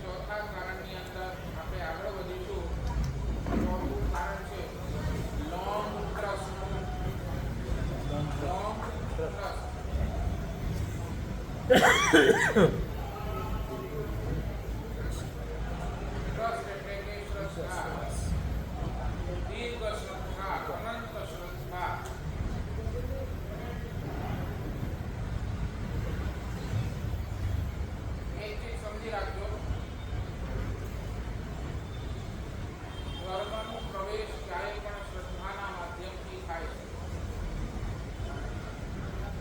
ચોથા કારણની અંદર આપણે આગળ વધીશું. ચોથું કારણ છે લોંગ ટ્રસ્ટ. લોંગ ટ્રસ્ટ એટલે કે શ્રદ્ધા, દીર્ઘ શ્રદ્ધા, અનંત શ્રદ્ધા. સમજી રાખજો, ધર્મનો પ્રવેશ ક્યારેય પણ શ્રદ્ધાના માધ્યમથી થાય છે.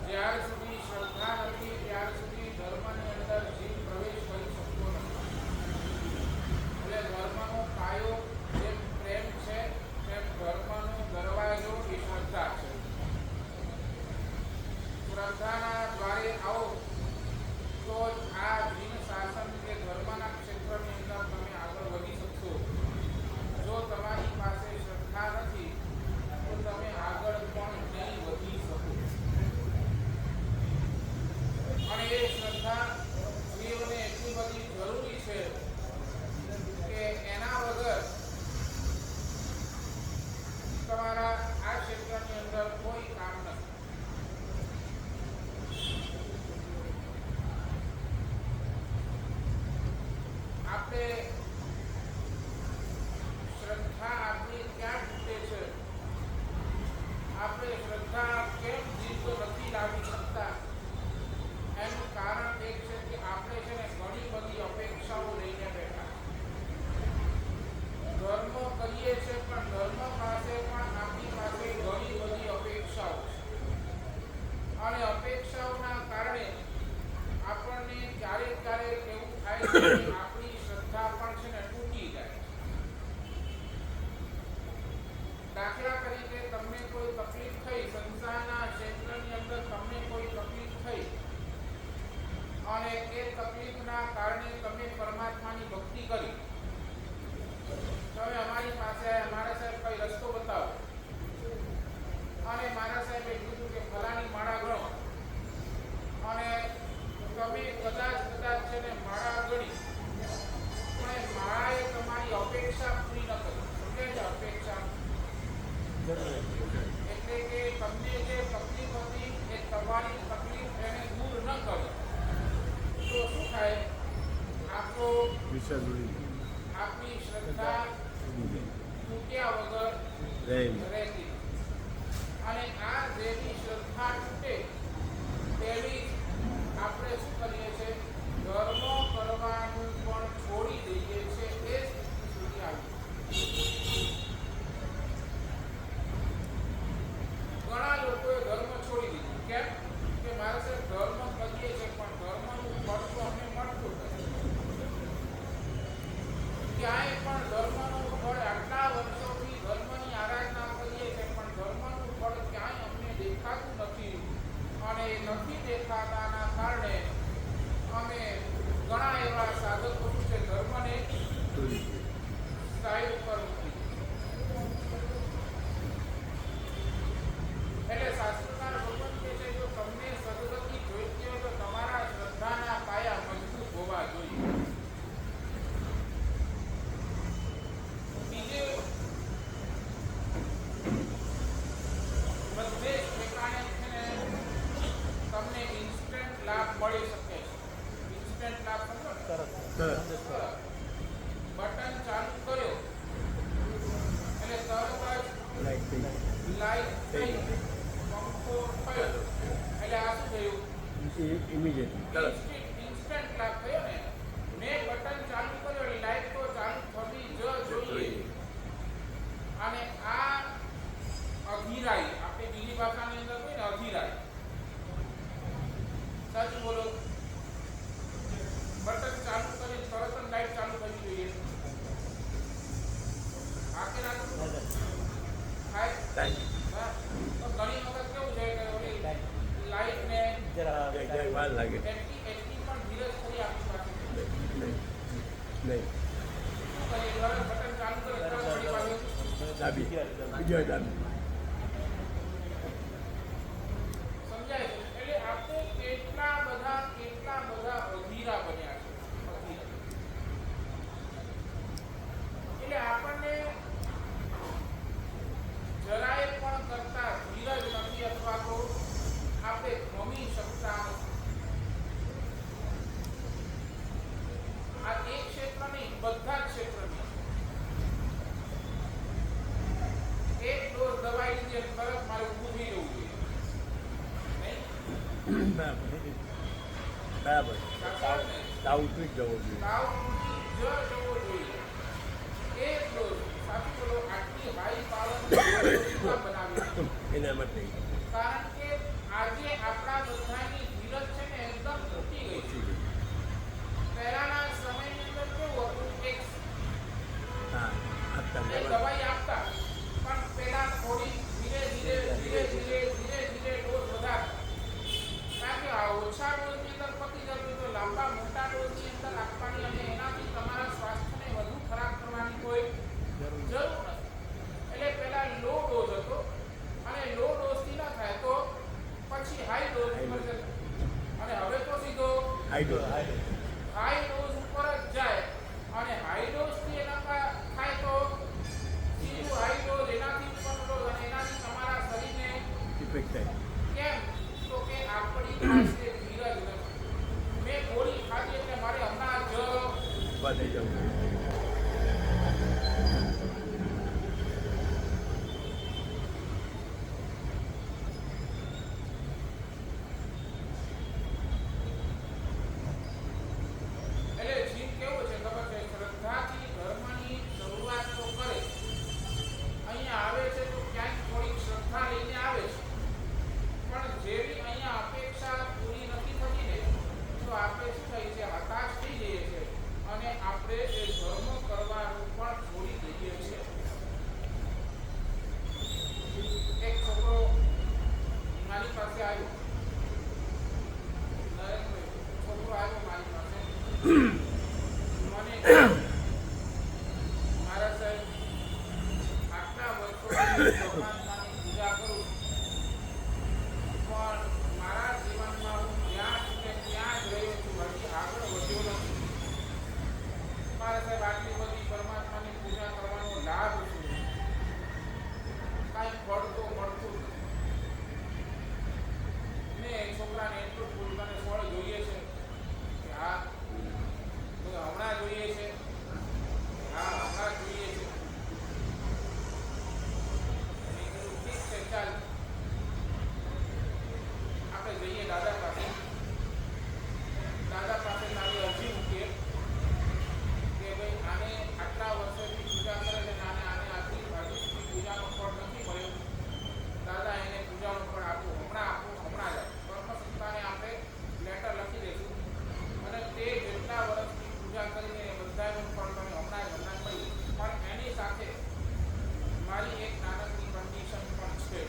જ્યાર સુધી શ્રદ્ધા નથી ત્યાર સુધી ધર્મની અંદર જીવ પ્રવેશ કરી શકતો નથી. એટલે ધર્મનો પાયો જેમ પ્રેમ છે તેમ ધર્મનો દરવાજો એ શ્રદ્ધા છે. શ્રદ્ધાના દ્વારે આવો તો આ જીન શાસન કે ધર્મના ક્ષેત્રની અંદર તમે આગળ વધી શકશો. જો તમારી પાસે શ્રદ્ધા નથી તો તમે આગળ પણ નહીં વધી શકો. અને એ શ્રદ્ધા જીવને એટલી બધી જરૂરી છે કે એના વગર તમારા આ ક્ષેત્રની અંદર કોઈ કામ નથી. આપણે શ્રદ્ધા આપણી ક્યાં તૂટે છે, આપણે શ્રદ્ધા કેમ જીતો નથી લાવી શકતા, એનું કારણ એક છે કે આપણે છે ને ઘણી બધી અપેક્ષાઓ લઈને બેઠા. ધર્મ કરીએ છીએ પણ ધર્મ પાસે પણ આપણી પાસે ઘણી બધી અપેક્ષાઓ છે. અને અપેક્ષાઓના કારણે આપણને ક્યારેક ક્યારેક એવું થાય છે કે આપણી શ્રદ્ધા પણ છે ને તૂટી જાય. દાખલા તરીકે તમને કોઈ તકલીફ થઈ, સંસારના ક્ષેત્રની અંદર તમને કોઈ તકલીફ થઈ અને એ તકલીફના કારણે તમે પરમાત્માની ભક્તિ કરી. તમે અમારી પાસે મારા સાહેબ કઈ રસ્તો બતાવો અને મારા સાહેબે કીધું કે ફલાની માળા ગણો અને તમે કદાચ છે ને માળા ગણી પણ માળાએ તમારી અપેક્ષા પૂરી ન કરી. સમજે છે અપેક્ષા એટલે કે તમને જે તકલીફ હતી એ તમારી તકલીફ એને દૂર ન કરે તો શું થાય, આપણો આપણી શ્રદ્ધા તૂટ્યા વગર રહેતી. અને આ જેવી શ્રદ્ધા તૂટે તેવી આપણે શું કરીએ છીએ, ધર્મ કરવાનું પણ છોડી દઈએ છીએ. એ સ્થિતિ સુધી આવી. ઘણા લોકોએ ધર્મ છોડી દીધું. કેમ કે મારે સાહેબ ધર્મ કરીએ છીએ પણ ધર્મનું ફળ તો અમને મળતું નથી. ક્યાંય પણ ધર્મનું ફળ, આટલા વર્ષોથી ધર્મની આરાધના કરીએ છીએ પણ ધર્મનું ફળ ક્યાંય અમને દેખાતું નથી. અને નથી દેખાતાના કારણે અમે ઘણા એવા સાધકો છે ધર્મને સાઈડ પર મૂકી. એટલે શાસ્ત્રકાર ભગવાન કહે છે જો તમને સદગતિ જોઈતી હોય તો તમારા શ્રદ્ધાના પાયા મજબૂત હોવા જોઈએ. બીજે બધે ઠેકાણે છે ને તમને ઇન્સ્ટન્ટ લાભ મળી શકે છે. ઇન્સ્ટન્ટ લાભ સમજો ને, બટન ચાલુ ઇમિડિયેટ ઇન્સ્ટન્ટ લાભ થયો ને. મેં બટન ચાલુ કર્યો એટલે લાઈટ તો ચાલુ થવી જ જોઈએ. અને આ અધીરાઈ, આપણે બીજી ભાષાની અંદર કહીએ ને અધીરાઈ, સાચું બોલો. બટન ચાલુ કરી તરત જ લાઈટ ચાલુ કરવી જોઈએ. આ કે ના થાય? હા. તો ઘણી વખત કેવું છે કે ઓલી લાઈટ ને વાર લાગે એટલી પણ ધીરજ કરી આપી પાસે. નહીં શું કરીએ? બટન ચાલુ કરે તરત ઘડી વાગે ડાબી બીજો ડાબી સમજાય છે. એટલે આપણે કેટલા બધા અધીરા બન્યા છે. એટલે આપણને જરાય પણ કરતા ધીરજ નથી, અથવા તો આપણે ગમી શકતા નથી. આ એક ક્ષેત્ર નહીં, બધા જ ક્ષેત્રની. એક ડોઝ દવાઈ લીધી અને તરત મારે ઊભું થઈ જવું જોઈએ નહીં? બરાબર સાચું ને? તાવ ઉતરી જ જવો જોઈએ તાવ ઉતરી જ જવો જોઈએ. એક ડોઝ, સાચું બોલો. આટલી હાઈ પાવર બનાવી એના માટે કારણ કે આજે આપણા બધાની ધીરજ છે ને એકદમ તૂટી ગઈ છે. પહેલાના સમયની અંદર કેવું હતું, એક દવાઈ આપતા પણ પેલા થોડી ધીરે ધીરે ડોઝ વધારતા. કારણ કે આ ઓછા ડોઝની અંદર પતી જતું તો લાંબા મોટા ડોઝની અંદર આપવાની, અને એનાથી તમારા સ્વાસ્થ્યને વધુ ખરાબ કરવાની કોઈ જરૂર નથી. એટલે પહેલા લો ડોઝ હતો, અને લો ડોઝથી ન થાય તો પછી હાઈ ડોઝ ઉપર જતો, અને હવે તો સીધો હાઈ ડોઝ ઉપર જ જાય. અને હાઈ ડોઝથી એના થાય તો સીધું હાઈ ડોઝ, એનાથી ઉપર ડોઝ, અને એનાથી તમારા શરીરને ઇફેક્ટ થાય. કેમ? તો કે આપણી પાસે ધીરજ નથી. મેં ગોળી ખાધી એટલે મારે હમણાં જ થઈ જવું એટલે જીવ કેવું છે ખબર છે? શ્રદ્ધાથી ધર્મની શરૂઆત તો કરે, અહીંયા આવે છે તો ક્યાંક થોડીક શ્રદ્ધા લઈને આવે છે, પણ જેવી અહીંયા અપેક્ષા પૂરી નથી થતી ને, તો આપણે શું થઈ છે, હતાશ થઈ જઈએ છીએ, અને આપણે એ ધર્મ કરવાનું પણ છોડી દઈએ છીએ. એક છોકરો મારી પાસે આવ્યો, નરેન્દ્રભાઈ છોકરો આવ્યો મારી પાસે, મને મારા સાહેબ આટલા વર્ષોથી પરમાત્માની પૂજા કરું, પણ મારા જીવનમાં હું જ્યાં છું કે ત્યાં જ રહ્યો છું, હજી આગળ વધ્યો નથી. મારા સાહેબ આટલી બધી પરમાત્માની પૂજા કરવાનો લાભ શું? કાંઈ ફળ તો મળતું નથી. ને છોકરાને એટલું ફૂલ તને ફળ જોઈએ છે કે હા હમણાં જોઈએ છે, હા હમણાં જોઈએ છે. મેં કીધું ઠીક છે, ચાલ આપણે જઈએ દાદા પાસે. દાદા પાસે તારી અરજી મૂકીએ કે ભાઈ આને આટલા વર્ષોથી પૂજા કરે છે, આને આટલી સુધી પૂજાનો ફળ નથી મળ્યો. દાદા એને પૂજાનું ફળ આપવું, હમણાં જ કર્મસત્તાને આપણે લેટર લખી દઈશું, અને તે જેટલા વર્ષથી પૂજા કરીને બધાનું ફળ તમે હમણાં જ મળ્યું. પણ એની સાથે મારી એક નાનકડી કન્ડિશન પણ છે.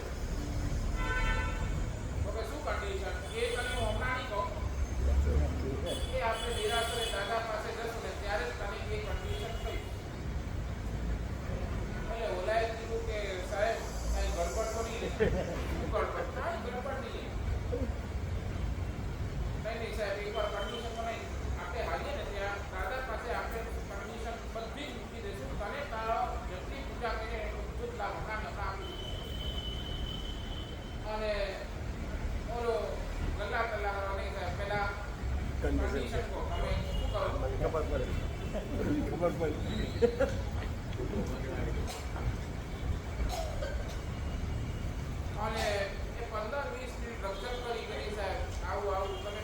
તો કે શું કન્ડિશન? એ તને હું હમણાં નહીં કહું, એ આપણે નિરાશરે દાદા પાસે જશું ને ત્યારે જ તને એ કન્ડિશન થઈ. એટલે ઓલાએ કીધું કે સાહેબ કાંઈ ગડબડ તો નહીં લે? શું ગડબડ? કાંઈ ગડબડ નહીં. નહીં સાહેબ, એકવાર કન્ડિશન બનાવી આપણે હાલીએ ને ત્યાં દાદા પાસે આપણે કન્ડિશન બધી જ મૂકી દઈશું, તને તારો જેટલી પૂજા કરીએ એટલું બધું જ લાભ હમણાં આપી દીધું. અને ઓલો ગલ્લા કલાક નહીં સાહેબ, પહેલા કન્ડિશન કહો, તમે શું કરો? ખબર પડે અને એ 15-20 મિનિટ રક્ષણ કરી સાહેબ, આવું તમે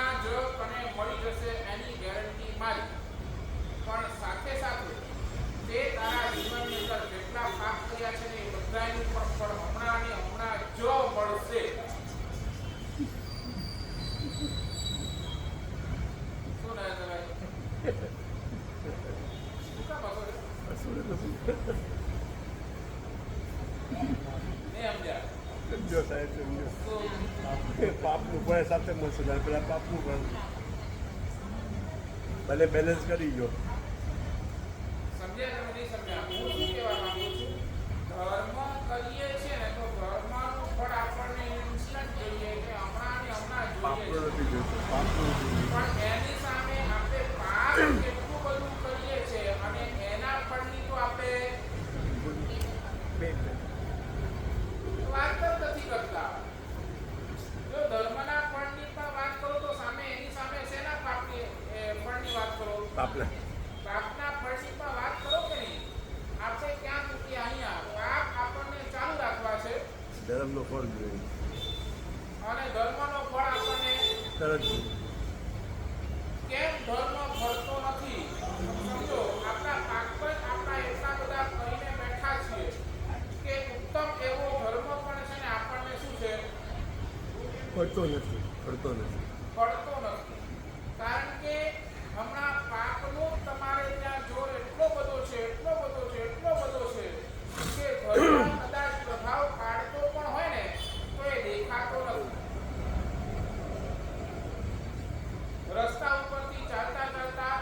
હમણાં જ તને મળી જશે એની ગેરંટી મારી, પણ સાથે સાથે તે તારા જીવનની અંદર જેટલા પાપ કર્યા છે ને એ બધાનું પણ ફળ હમણાં ને હમણાં જ મળશે. શું નરેન્દ્રભાઈ? શું કામ હસો છો? નહીં સમજ્યા? સમજો સાહેબ, સમજો. શું? પાપનું ફળ સાથે મળશે, પેલા પાપનું ફળ ભલે બેલેન્સ કરી જો. સમજ્યા તમે નહીં સમજ્યા? હું શું કહેવા માંગુ છું? ધર્મ કરીએ છીએ ને તો ધર્મનું ફળ આપણને ઇન્સ્ટન્ટ જોઈએ કે હમણાં ને હમણાં પાપનું જોઈએ નથી જોઈતું, પાપનું નથી જોઈતું. પણ એની સામે આપણે પાપ કેટલું બધું કરીએ છીએ અને એના ફળની તો આપણે વાત જ નથી કરતા. જો ધર્મના ફળની પણ વાત કરો તો સામે એની સામે શેના પાપની ફળની વાત કરો? પાપના. પાપના ફળની પણ વાત કરો કે નહીં? આપણે ક્યાં ચૂકી અહીંયા પાપ આપણને ચાલુ રાખવા છે ધર્મનો ફળ જોઈએ અને ધર્મનો ફળ આપણને તરત કેમ ધર્મ ફળતો નથી? સમજો, આપણા પાપ પર આપણા એટલા બધા કહીને બેઠા છીએ કે ઉત્તમ એવો ધર્મ પણ છે ને આપણને શું છે? પડતો નથી, પડતો નથી. ફળતો નથી. કારણ કે હમણાં પાપનો તમારે ત્યાં જોર એટલો બધો છે, એટલો બધો છે, એટલો બધો છે કે ધર્મ કદાચ પ્રભાવ પાડતો પણ હોય ને તો એ દેખાતો નથી. રસ્તા ઉપરથી ચાલતા ચાલતા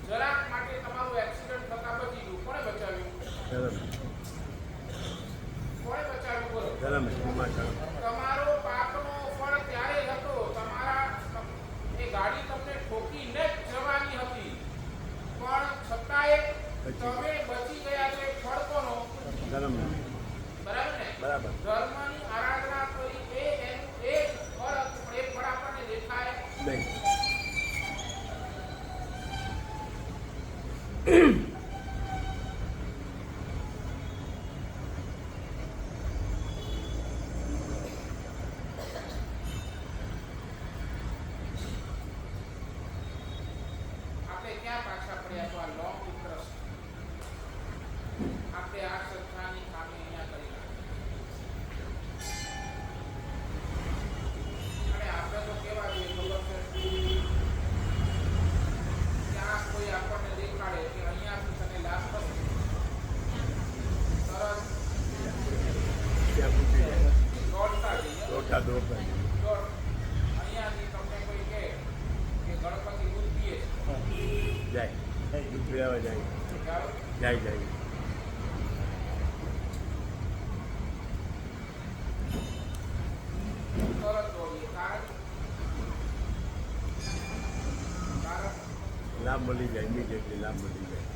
જરાક માટે તમારું એક્સિડન્ટ થતા બચી ગયું. કોણે બચાવ્યું? ધર્મ, કોણે બચાવ્યું? બોલો. ધર્મ, એમાં ધર્મ. તમારો પાપનો ફળ ત્યારે હતો, તમારા એ ગાડી તમને ઠોકીને જ જવાની હતી, પણ છતાંય તમે બચી ગયા તો એ ફળ કોનો? ધર્મ. બરાબર ને? બરાબર. ધર્મની આરાધના કરી એ એનું એ ફળ હતું, પણ એ ફળ આપણને દેખાય નહીં. આપણે ક્યાં પાછા પડ્યા? તો આ લોંગ ઇન્ટરેસ્ટ આપણે આ સંસ્થાની ખામી અહીંયા કરી નાખી. અને આપણે તો કેવા જોઈએ ખબર છે? ત્યાં કોઈ આપણને દેખાડે કે અહીંયાથી તને લાભ થશે, તરત ત્યાં પૂછી જાય. દોડતા જઈએ. દોડતા દોડતા જાય. દોડ. અહીંયાથી તમને કોઈ કહે કે ગણપતિ દૂધ પીએ છે, જાય. દૂધ પીવા જાય. જાઓ. જાય જાય. તરત દોડીએ. કારણ લાભ મળી જાય, ઇમિડિયેટલી લાભ મળી જાય.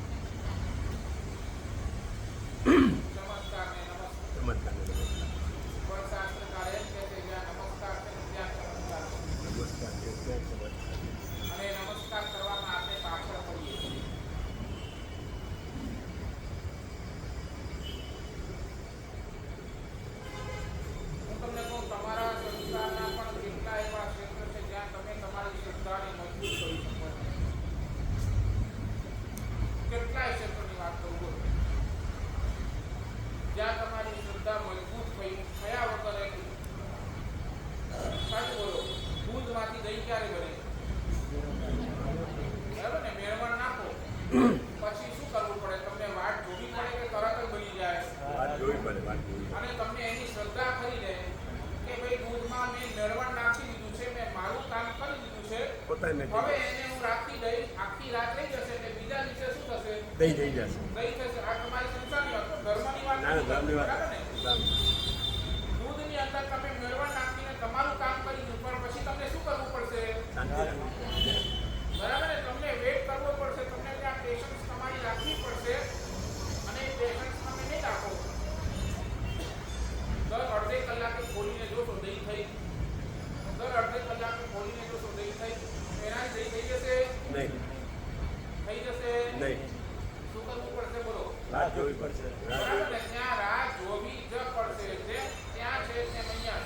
ચમત્કાર ને નમસ્કાર. ચમત્કાર ને નમસ્કાર. પણ શાસ્ત્રકાર એમ કહે છે જ્યાં નમસ્કાર છે ને ત્યાં ચમત્કાર છે. નમસ્કાર છે, ત્યાં ચમત્કાર. અને નમસ્કાર કરવામાં આપણે પાછળ પડીએ છીએ. હું તમને કહું, તમારા સંસારના પણ કેટલા એવા ક્ષેત્ર છે જ્યાં તમે તમારી શ્રદ્ધાને મજબૂત કરી શકો છો. કેટલાય ક્ષેત્રોની વાત કરું બોલો, જ્યાં તમારી શ્રદ્ધા મજબૂત થયા વગર એક સાચું બોલો, દૂધમાંથી દહીં ક્યારે બને? બરાબર ને? મેળવણ નાખો પછી શું કરવું પડે? તમને વાટ જોવી પડે કે તરત જ બની જાય? વાત જોવી પડે, વાત જોવી પડે. અને તમને એની શ્રદ્ધા ખરી ને કે ભાઈ દૂધમાં મેં મેળવણ નાખી દીધું છે, મેં મારું કામ કરી દીધું છે, પોતાને હવે એને હું રાખી દઈશ, આખી રાત રહી જશે એટલે બીજા દિવસે શું થશે? દહીં થઈ જશે. દહીં થશે. આ તમારી સંસારની વાત, ધર્મની વાત ના, નથી ધર્મની વાત. બરાબર ને? ધર્મ. દૂધની અંદર તમે મેળવણ નાખીને તમારું કામ કરી દીધું, પણ પછી તમને શું કરવું પડશે? શાંતિ રાખો. બરાબર ને? તમને વેટ કરવો પડશે, તમને ત્યાં પેશન્સ તમારી રાખવી પડશે અને એ પેશન્સ તમે નહીં રાખો, દર અડધે કલાકે ખોલીને જોશો દહીં થઈ, દર અડધે કલાકે ખોલીને જોશો દહીં થઈ, એનાથી દહીં થઈ જશે? નહીં. થઈ જશે? નહીં. શું કરવું પડશે? બોલો. રાહ જોવી પડશે. રાહ બરાબર જોવી. ને? ત્યાં રાહ જોવી જ પડશે. જે ત્યાં છે તેમ અહીંયા.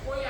કોઈ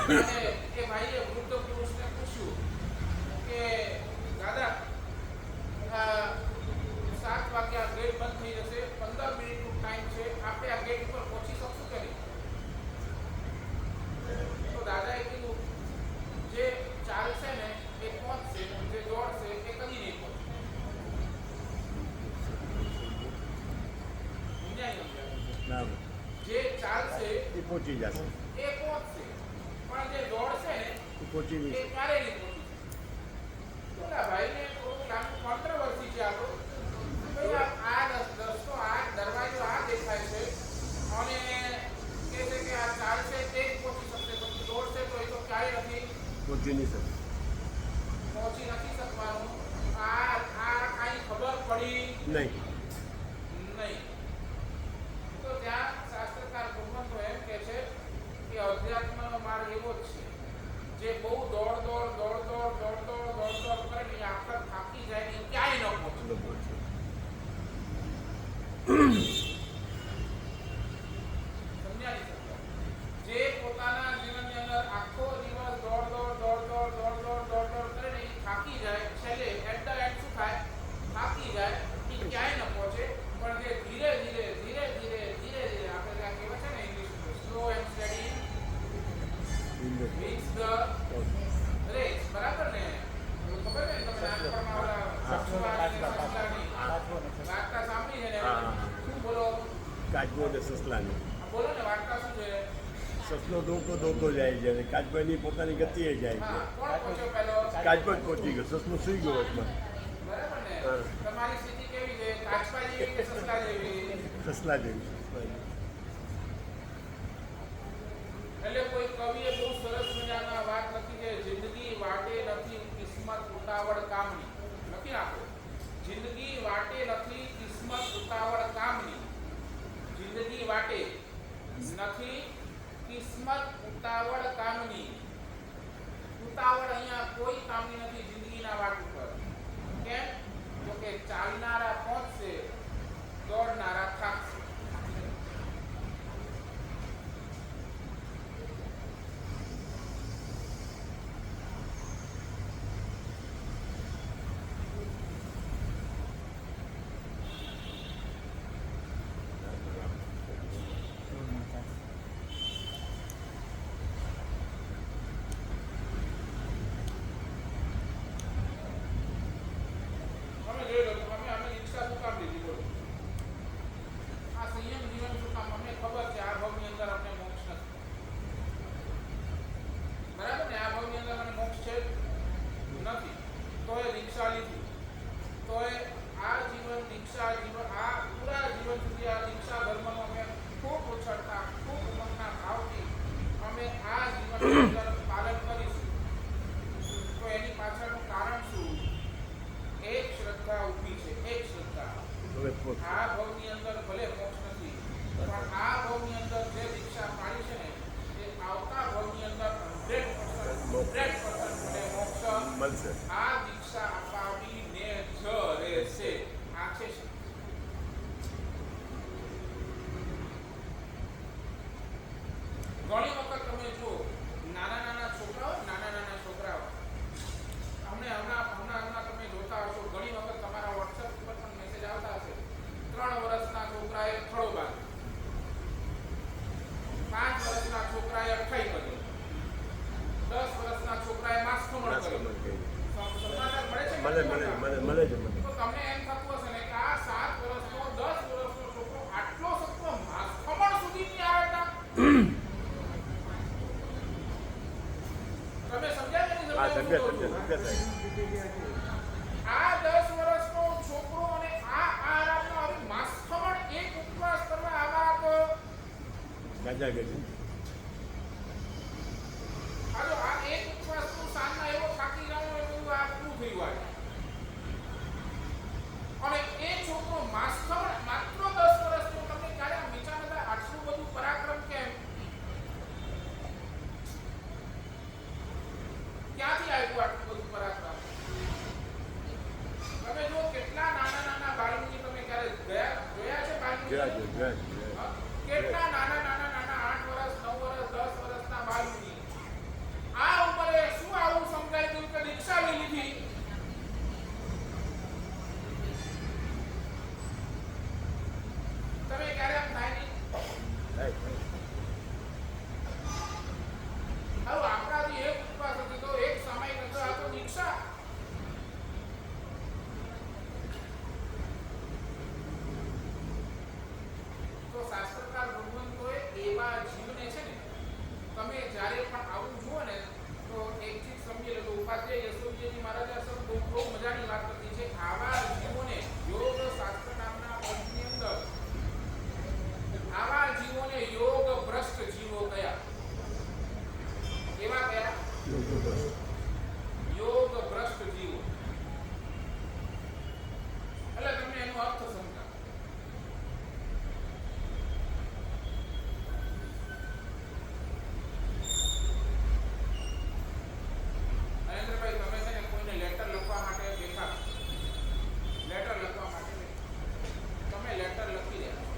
અને એ ભાઈએ વૃદ્ધ પુરુષને પૂછ્યું કે દાદા 7 વાગ્યા ગેટ બંધ થઈ જશે, 15 મિનિટનો ટાઈમ છે, આપણે આ ગેટ ઉપર પહોંચી શકશું કે નહીં? તો દાદાએ કીધું જે ચાલશે ને એ પહોંચશે, જે દોડશે એ કદી નહીં પહોંચે. ના જે ચાલશે એ પહોંચી જશે, એ પહોંચશે, પણ જે દોડશે ને એ પહોંચી નહીં એ શકે. ક્યારેય નહીં પહોંચી શકે. પેલા ભાઈને થોડુંક લાંબુ કોન્ટ્રોવર્સી છે આ તો. ભાઈ આ રસ્તો, આ દરવાજો આ દેખાય છે અને કહે છે કે આ ચાલશે તે જ પહોંચી શકશે, પછી દોડશે તો એ તો ક્યારેય નથી પહોંચી નહીં શકે. પહોંચી નથી શકવાનું. આ કાંઈ ખબર પડી નહીં. નહીં. તો ત્યાં શાસ્ત્રકાર ભગવંતો એમ કહે છે કે અધ્યાત્મનો માર્ગ એવો જ છે જે બહુ દોડ કરે ને આખર થાકી જાય ને ક્યાંય ન પહોંચે. ન પહોંચે. સમજાવી શકો? જે પોતાના જીવનની અંદર આખો દિવસ દોડ કરે ને એ થાકી જાય, છેલ્લે એટ ધ એન્ડ શું થાય? થાકી જાય, એ ક્યાંય ન પહોંચે. પણ જે ધીરે ધીરે આપણે ત્યાં કહેવાય છે ને ઇંગ્લિશમાં slow and study wins the race. બરાબર ને? ખબર ને તમને નાનપણમાં ઓલા સસલાની વાર્તા સાંભળી છે ને? હા. શું બોલો? કાચબો ને સસલાની. બોલો ને વાર્તા શું છે? સસલો દોડતો જાય છે અને કાચબો એની પોતાની ગતિએ જાય છે. હા, કોણ પહોંચ્યો પહેલો? કાચબો જ પહોંચી ગયો, સસલો સુઈ ગયો વચમાં. બરાબર ને? હા. તમારી સ્થિતિ કેવી છે? કાચબા જેવી કે સસલા જેવી? સસલા જેવી. એટલે કોઈ કવિએ બહુ સરસ મજાના વાત લખી છે, જિંદગી વાટે નથી કિસ્મત ઉતાવળ કામની. લખી નાખો, જિંદગી વાટે નથી કિસ્મત ઉતાવળ કામની. જિંદગી વાટે નથી કિસ્મત ઉતાવળ કામની. ઉતાવળ અહીંયા કોઈ કામની નથી જિંદગીના વાટ ઉપર. કેમ? તો કે ચાલનારા પહોંચશે, દોડનારા થાકશે. અમે જોઈ લો અમે રિક્ષા શું કામ લીધી બોલો? આ સંયમ જીવન શું કામ? અમને ખબર છે આ ભાવની અંદર અમને મોક્ષ નથી. બરાબર ને? આ ભાવની અંદર મને મોક્ષ છે નથી, તો એ રિક્ષા લીધી. તો એ આ જીવન રિક્ષા જીવન આ પૂરા જીવન સુધી આ રિક્ષા ધર્મનો અમે ખૂબ ઉછળતા, ખૂબ ઉમંગના ભાવથી અમે આ જીવનની અંદર પાલન કરીશું. તો એની પાછળનું કારણ શું? એક શ્રદ્ધા ઊભી છે, એક શ્રદ્ધા. હવે પહોંચ. આ ભાવની અંદર ભલે મોક્ષ નથી, પણ આ ભાવની અંદર જે દીક્ષા પાડી છે ને એ આવતા ભાવની અંદર 100% મને મોક્ષ મળશે. આ દીક્ષા અપાવીને જ રહેશે. આ છે ઘણી વખત તમે જુઓ નાના છોકરાઓ હમણાં તમે જોતા હશો, ઘણી વખત તમારા WhatsApp ઉપર પણ મેસેજ આવતા હશે. 3 વર્ષના છોકરાએ ખડો બાંધ્યો, 5 વર્ષના છોકરાએ અઠાઈ કર્યો, 10 વર્ષના છોકરાએ માસ્કમણ કર્યો. સમાચાર મળે છે? મળે છે. તો તમને એમ થતું હશે ને કે આ 7 વર્ષનો 10 વર્ષનો છોકરો આટલો સત્વ માસ્કમણ સુધી નહીં આવે તા? તમે સમજ્યા કે નહીં હા, સમજ્યા? આ 10 વર્ષનો છોકરો અને આ આરામનો હવે માસ્કમણ એક ઉપવાસ કરવા આવા તો ગાજા ગજી. હાલો આ એક ઉપવાસ તું સાંજના એવો થાકી જાવ એવું આ પૂરું થઈ જાય. અને એ છોકરો માસ્કમણ માત્ર 10 વર્ષનો. તમને ક્યારે આમ વિચાર નતા આટલું બધું પરાક્રમ કેમ? ક્યાંથી આવ્યું આટલું બધું પરાક્રમ? તમે જો કેટલા નાના બાળકોની તમે ક્યારે જોયા છે બાળકો? કેટલા નાના 8 વર્ષ 9 વર્ષ 10 વર્ષના બાળકોની શાસ્ત્રકાર ભગવંતોએ એવા જીવને છે ને, તમે જ્યારે પણ આવું જુઓ ને તો એક ચીજ સમજી લેજો. ઉપાધ્યાય યશોદજી મહારાજે આ શબ્દ બહુ મજાની વાત કરી છે. આવા જીવોને યોગ શાસ્ત્ર નામના પંથની અંદર આવા જીવોને યોગ ભ્રષ્ટ જીવો કયા? કેવા કયા? યોગ ભ્રષ્ટ જીવો. એટલે તમને એનો અર્થ સમજાવ. નરેન્દ્રભાઈ, તમે છે ને કોઈને લેટર લખવા માટે બેઠા, લેટર લખવા માટે તમે લેટર લખી રહ્યા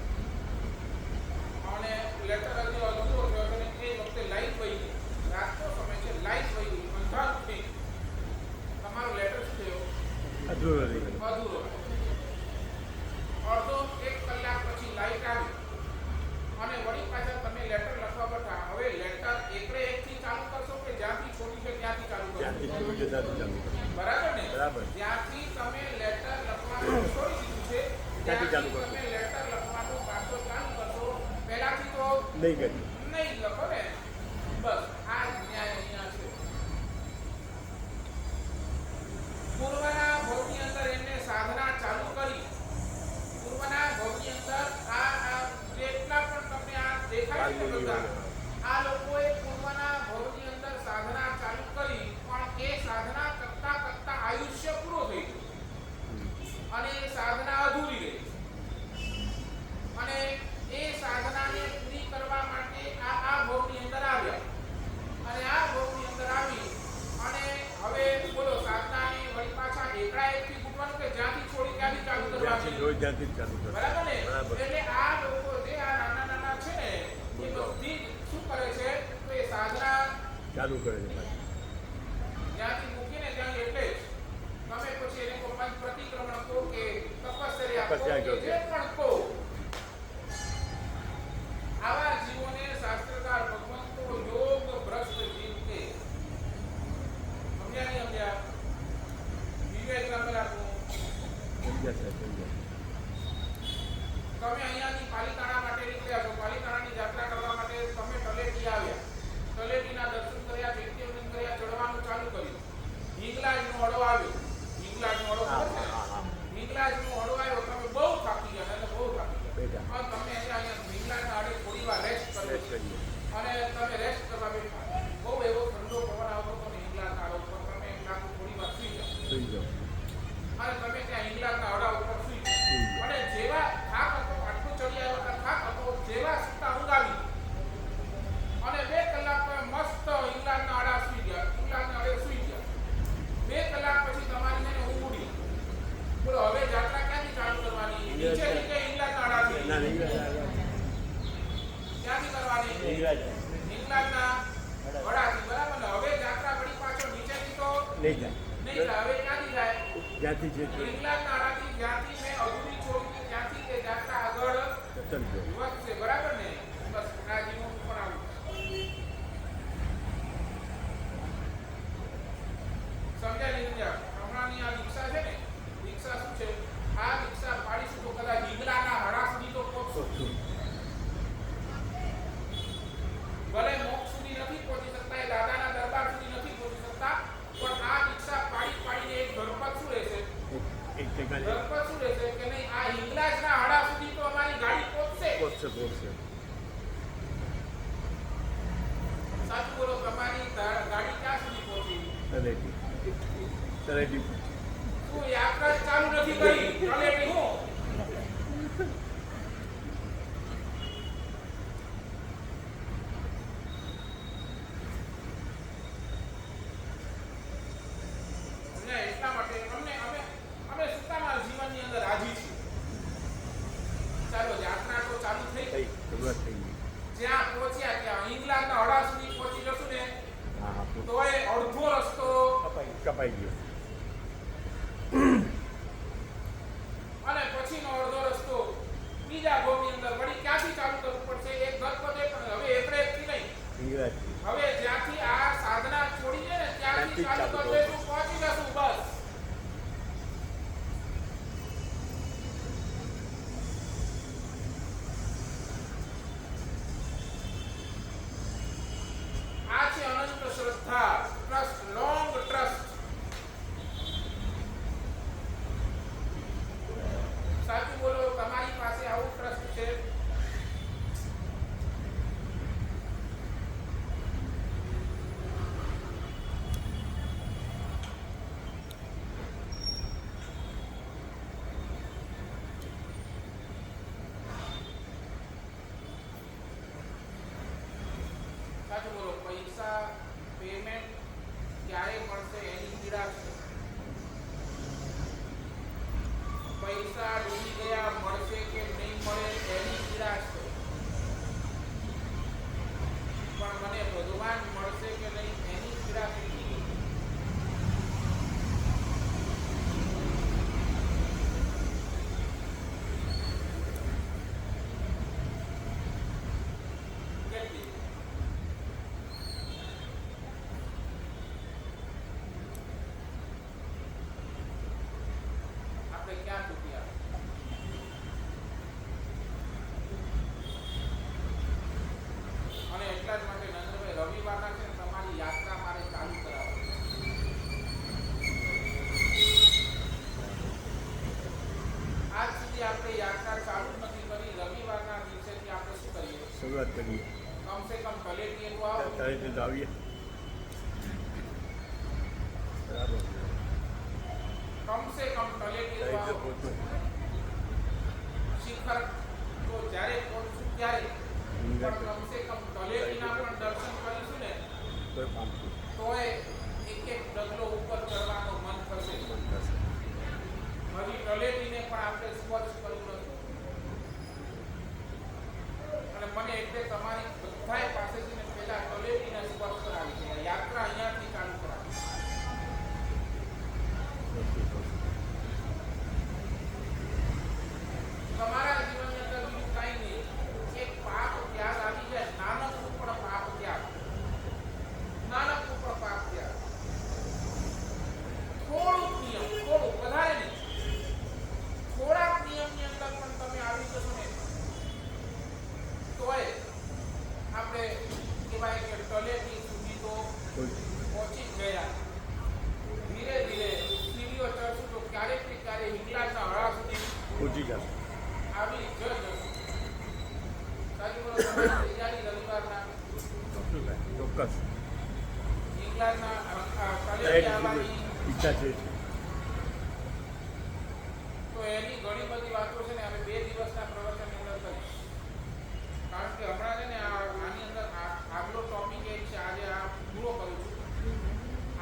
અને લેટર હજી અધૂરો થયો અને એ વખતે લાઈટ વહી ગઈ. રાતનો સમય છે, લાઈટ વહી ગઈ, અંધારું થઈ ગયું. તમારો લેટર શું થયો? અધૂરો રહી ગયો. અધૂરો. અડધો 1 કલાક પછી લાઈટ આવી અને વળી પાછા તમે લેટર લખવા બેઠા. હવે લેટર એકડે એકથી ચાલુ કરશો કે જ્યાંથી છોડી છે ત્યાંથી ચાલુ ત્યાંથી કરશો? શરૂ છે ત્યાંથી ચાલુ કરો. બરાબર ને? બરાબર. જ્યાંથી તમે લેટર લખવાનું છોડી દીધું છે ત્યાંથી ચાલુ ત્યાંથી કરશો. તમે લેટર લખવાનું પાછો ચાલુ કરશો. પહેલાથી તો નહીં કર્યું. નહીં લખો ને. બસ આ જ ન્યાય અહીંયા છે. પૂર્વના ભોગની અંદર એમને સાધના ચાલુ કરી. પૂર્વના ભોગની અંદર આ જેટલા પણ તમને આ દેખાય છે ને બધા, આ લોકોએ પૂર્વના ભોગની અંદર સાધના ચાલુ કરી, પણ એ સાધના કરતા કરતા આયુષ્ય પૂરું થઈ ગયું અને એ સાધના અધૂરી રહી. અને એ સાધનાને પૂરી કરવા માટે આ ભોગની અંદર આવ્યા અને આ ભોગની અંદર આવી અને હવે બોલો સાધનાની વળી પાછા એકડા એકથી ગુટવાનું કે જ્યાંથી છોડી ત્યાંથી ચાલુ જ્યાંથી કરવાની. જોઈ ત્યાંથી જ ચાલુ કરો. બરાબર ને? બરાબર. એટલે આ લોકો જે આ નાના નાના છે ને, એ બધી શું કરે છે તો એ સાધના ચાલુ કરે છે પાછું. જ્યાંથી મૂકીને ત્યાં એટલે જ તમે પછી એને કોઈ પંચ પ્રતિક્રમણ કહો કે તપસ્યા કહો કે તપસ્યા કહો. જે પણ કહો, આવા જીવોને શાસ્ત્રકાર ભગવંતો યોગ ભ્રષ્ટ જીવ કે. સમજ્યા નહીં સમજ્યા? વિવેક રાખવું. સમજ્યા સાહેબ, સમજ્યા. તમે અહીંયાથી પાલિતાણા માટે નીકળ્યા છો, પાલિતાણાની યાત્રા કરવા માટે તમે તલેટી આવ્યા, તલેટીના દર્શન કર્યા, ચૈત્યવન કર્યા, ચડવાનું ચાલુ કર્યું. હિંગલાજનો અડો આવ્યો. હિંગલાજનો અડો ખબર છે? હા, હા. હિંગલાજનો અડો આવ્યો, તમે બહુ થાકી ગયા અને બહુ થાકી ગયા. બેઠા. અને તમે અહીંયા હિંગલાજના આડે થોડી વાર રેસ્ટ રેસ્ટ કર્યો કરીએ. અને તમે રેસ્ટ કરવા બેઠા. બહુ એવો ઠંડો પવન આવતો હતો ને હિંગલાજના આડા ઉપર. તમે એમ લાગુ થોડી વાર સુઈ જાઓ સુઈ જાઓ. અને તમે ત્યાં હિંગલાજના આડા ઉપર સુઈ જાઓ. અને જેવા થાક હતો, આટલું ચડી આવ્યો હતા, થાક હતો, જેવા સુતા ઊંઘ આવી અને 2 કલાક મસ્ત હિંગલાજના આડા સુઈ ગયા, હિંગલાજના આડે સુઈ ગયા. 2 કલાક પછી તમારી છે ને ઊંઘ ઉડી. બોલો હવે યાત્રા ક્યાંથી ચાલુ કરવાની? નીચેથી કે હિંગલાજના આડાથી? ના, હિંગળાજ. ક્યાંથી કરવાની? હિંગળાજ. હિંગલાજના વડાથી. બરાબર ને? હવે યાત્રા વળી પાછો નીચેથી તો નહીં જાય. નહીં જાય. હવે ક્યાંથી જાય? જ્યાંથી છે તે હિંગલાજના આડાથી, જ્યાંથી મેં અધૂરી છોડી ત્યાંથી તે યાત્રા આગળ જતન કરો. વધશે. બરાબર ને? બસ આ જીવન પણ આવું સમજાય નહીં સમજ્યા? હમણાંની આ રિક્ષા છે ને, રિક્ષા શું છે? આ રિક્ષા પાડીશું તો કદાચ હિંગલાના હડા સુધી તો પહોંચશો. ભલે મોક્ષ સુધી નથી પહોંચી શકતા, એ દાદાના દરબાર સુધી નથી પહોંચી શકતા, પણ આ રિક્ષા પાડીને એક ધરપત શું રહેશે? એક જગ્યાએ ધરપત શું રહેશે કે નહીં, આ હિંગલાજના હડા સુધી તો અમારી ગાડી પહોંચશે. પહોંચશે, પહોંચશે. સાચું બોલો, તમારી ગાડી ક્યાં સુધી પહોંચી? તલેટી. તલેટી. શું યાત્રા જ ચાલુ નથી કરી? તલેટી હું એટલા માટે અમે સુતામાં જીવનની અંદર રાજી છીએ. ચાલો યાત્રા તો ચાલુ થઈ ગઈ. શરૂઆત થઈ ગઈ. જ્યાં પહોંચ્યા ત્યાં ઇંગ્લેન્ડના હડા સુધી પહોંચી જશું ને હા, હા. તો એ અડધો રસ્તો કપાઈ ગયો. અને પછીનો અડધો રસ્તો બીજા ભોગની અંદર વળી ક્યાંથી ચાલુ કરવું પડશે? એક ધરપતે પણ હવે એકડે એકથી નહીં. હિંગળાજ. હવે જ્યાંથી આ સાધના છોડી છે ને ત્યાંથી ચાલુ કરવું એટલું પહોંચી જશું. બસ ક્યારે મળશે એની પીડા છે. પૈસા ડૂબી ગયા મળશે કે નહીં મળે એની પીડા છે. પણ મને ભગવાન મળશે કે નહીં એની પીડા કેટલી છે. કેટલી? આપણે ક્યાં ચૂક્યા? અને એટલા જ માટે નરેન્દ્રભાઈ રવિવારના છે ને તમારી યાત્રા મારે ચાલુ કરાવવાની. આજ સુધી આપણે યાત્રા ચાલુ જ નથી કરી. રવિવારના દિવસેથી આપણે શું કરીએ? શરૂઆત કરીએ. કમસે કમ કલેટી તો આવો. ત્યારે તો આવીએ. બરાબર. કમસે કમ કલેટી તો ત્યારે તો આવો. પહોંચો. શિખર તો જ્યારે પહોંચશું ત્યારે પણ કમસે કમ તલેટીના પણ દર્શન કરીશું ને કોઈ પામતું તોય એક એક ડગલો ઉપર ચડવાનું મન થશે. મન થશે. હજી તલેટીને પણ આપણે સ્પર્શ કર્યું નથી. અને મને એટલે તમારી બધાય પાસેથી ને પહેલા તલેટીને સ્પર્શ કરાવી છે. યાત્રા અહીંયાથી ચાલુ કરાવી. તમારા જીવનની અંદર બીજું કાંઈ નહીં. એક પાપ ત્યાગ આવી જાય. નાનકનું પણ પાપ ત્યાગ. નાનકનું પણ પાપ ત્યાગ. થોડુંક નિયમ, થોડુંક, વધારે નહીં. થોડાક નિયમની અંદર પણ તમે આવી જશો ને તોય આપણે કહેવાય કે તલેટી સુધી તો પહોંચી જ ગયા. ધીરે ધીરે સીડીઓ ચડશું તો ક્યારેક ને ક્યારેક હિંગલાજના હળા સુધી પહોંચી જશે. આવી જ જશું. સાચું બોલો. તમારી તૈયારી રવિવારના ચોક્કસ હિંગલાજના તલેટી આવવાની ઈચ્છા છે. તો એની ઘણી બધી વાતો છે ને અમે 2 દિવસના પ્રવચનની અંદર કરીશ. કારણ કે હમણાં છે ને આની અંદર આગલો ટોપિક એક છે. આજે આ પૂરો કરું છું.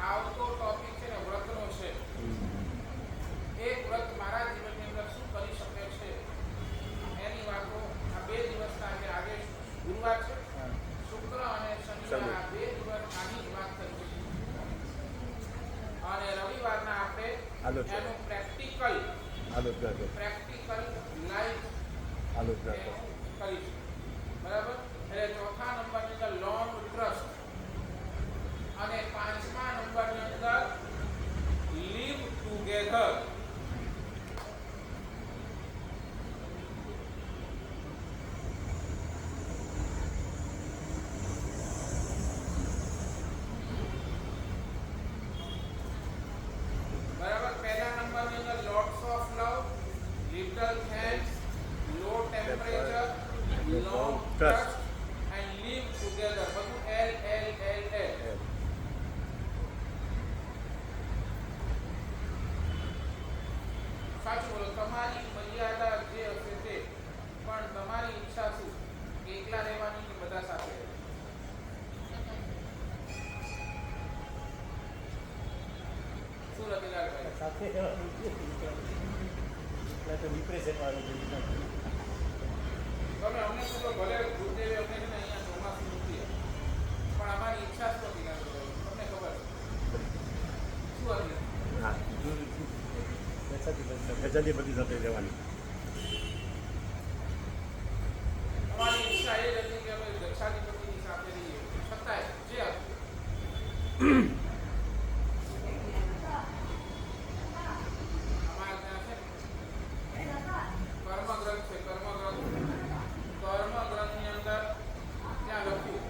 આવતો ટોપિક છે ને વ્રતનો છે. એક વ્રત મારા જીવનની અંદર શું કરી શકે છે એની વાતો આ 2 દિવસના છે. આજે ગુરુવાર છે, શુક્ર અને શનિવાર આ 2 દિવસ આની જ વાત કરીશું. અને રવિવારના આપણે એનું પ્રેક્ટિકલ લાઈવ કરીશું. બરાબર. એટલે ચોથા નંબરની અંદર લોંગ ટ્રસ્ટ અને 5મા નંબરની અંદર લીવ ટુગેધર. બરાબર. પહેલા નંબરની અંદર lots of love, little thanks, low temperature, long trust and leave together. બધું L. સાચું બોલો. તમારી મર્યાદા જે હશે તે, પણ તમારી ઈચ્છા શું? એકલા રહેવાની કે બધા સાથે? શું લખેલા ભાઈ? સાથે રહેવાનું છે. એટલે તો ડિપ્રેશન વાળું છે. તમે અમને શું કહો, ભલે ગુરુદેવે અમને છે ને અહીંયા ચોમાસું મૂકી, પણ અમારી ઈચ્છા શું હતી ગાંધીભાઈ? તમને ખબર છે શું હતી? હા, ગજાથી બધી સાથે રહેવાની. અમારી ઈચ્છા એ જ હતી કે અમે ગચ્છાધિપતિની સાથે રહીએ. છતાંય જે હતું અમારા ત્યાં છે કર્મગ્રંથ છે. કર્મગ્રંથની અંદર ત્યાં લખ્યું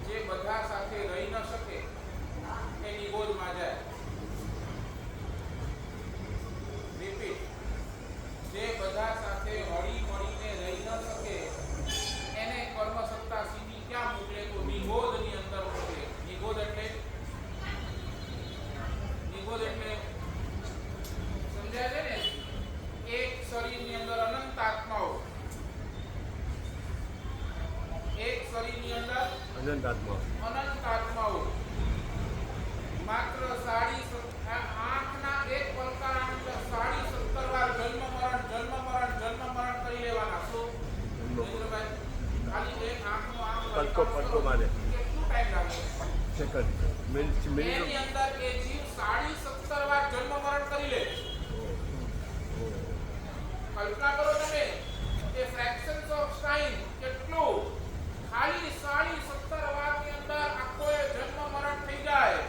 જે બધા સાથે રહી ન શકે એ નિગોદમાં જાય. રિપીટ. જે બધા સાથે હળી મળીને રહી ન શકે એને કર્મસત્તા સીધી ક્યાં મોકલે? તો નિગોદની અંદર મોકલે. નિગોદ એટલે સમજાય છે ને? એક શરીરની અંદર અનંત આત્માઓ, એક શરીરની અંદર અનંત આત્મા. અનંત આત્માઓ માત્ર પડતો મારે કેટલું ટાઈમ લાગે? સેકન્ડ મિનિટ એની અંદર એ જીવ 17.5 વાર જન્મ મરણ કરી લે. કલ્પના કરો તમે, એ ફ્રેક્શન્સ ઓફ ટાઈમ કેટલું, ખાલી 17.5 વારની અંદર આખો એ જન્મ મરણ થઈ જાય.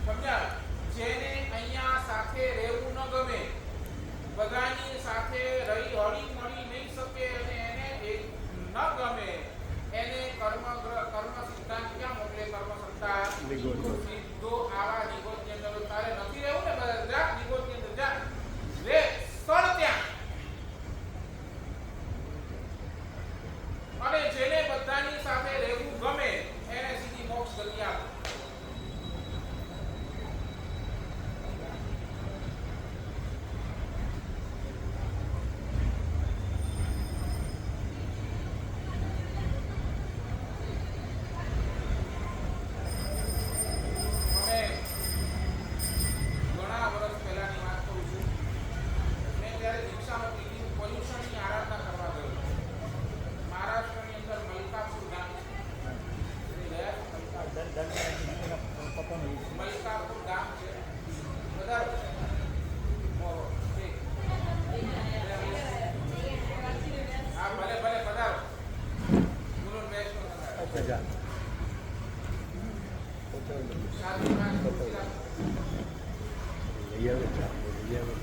સમજ્યા? જેને અહીંયા સાથે રહેવું ન ગમે, બધાની સાથે રહી હળી મળી નહીં શકે અને એને ન ગમે, એને કર્મ સિદ્ધાંત ક્યાં મોકલે? કર્મ સંતાન સીધો આવા નિગોદની અંદર. તારે નથી રહેવું ને, જા નિગોદની અંદર જા, રે સળ ત્યાં. અને જેને બધાની સાથે રહેવું ગમે એને સીધી મોક્ષ ગતિ આપે. ઘણા વર્ષ પહેલાની વાત કરું છું. મેં ત્યારે દીક્ષામાં લીધી, પોલ્યુશનની આરાધના કરવા ગયો. મહારાષ્ટ્રની અંદર મલકાપુર ગામ છે. ગયા છો મલકાપુર? મલકાપુર ગામ છે. બધા હા, ભલે ભલે પધારો. ગુરુ વૈષ્ણવ સાધુ લઈ આવે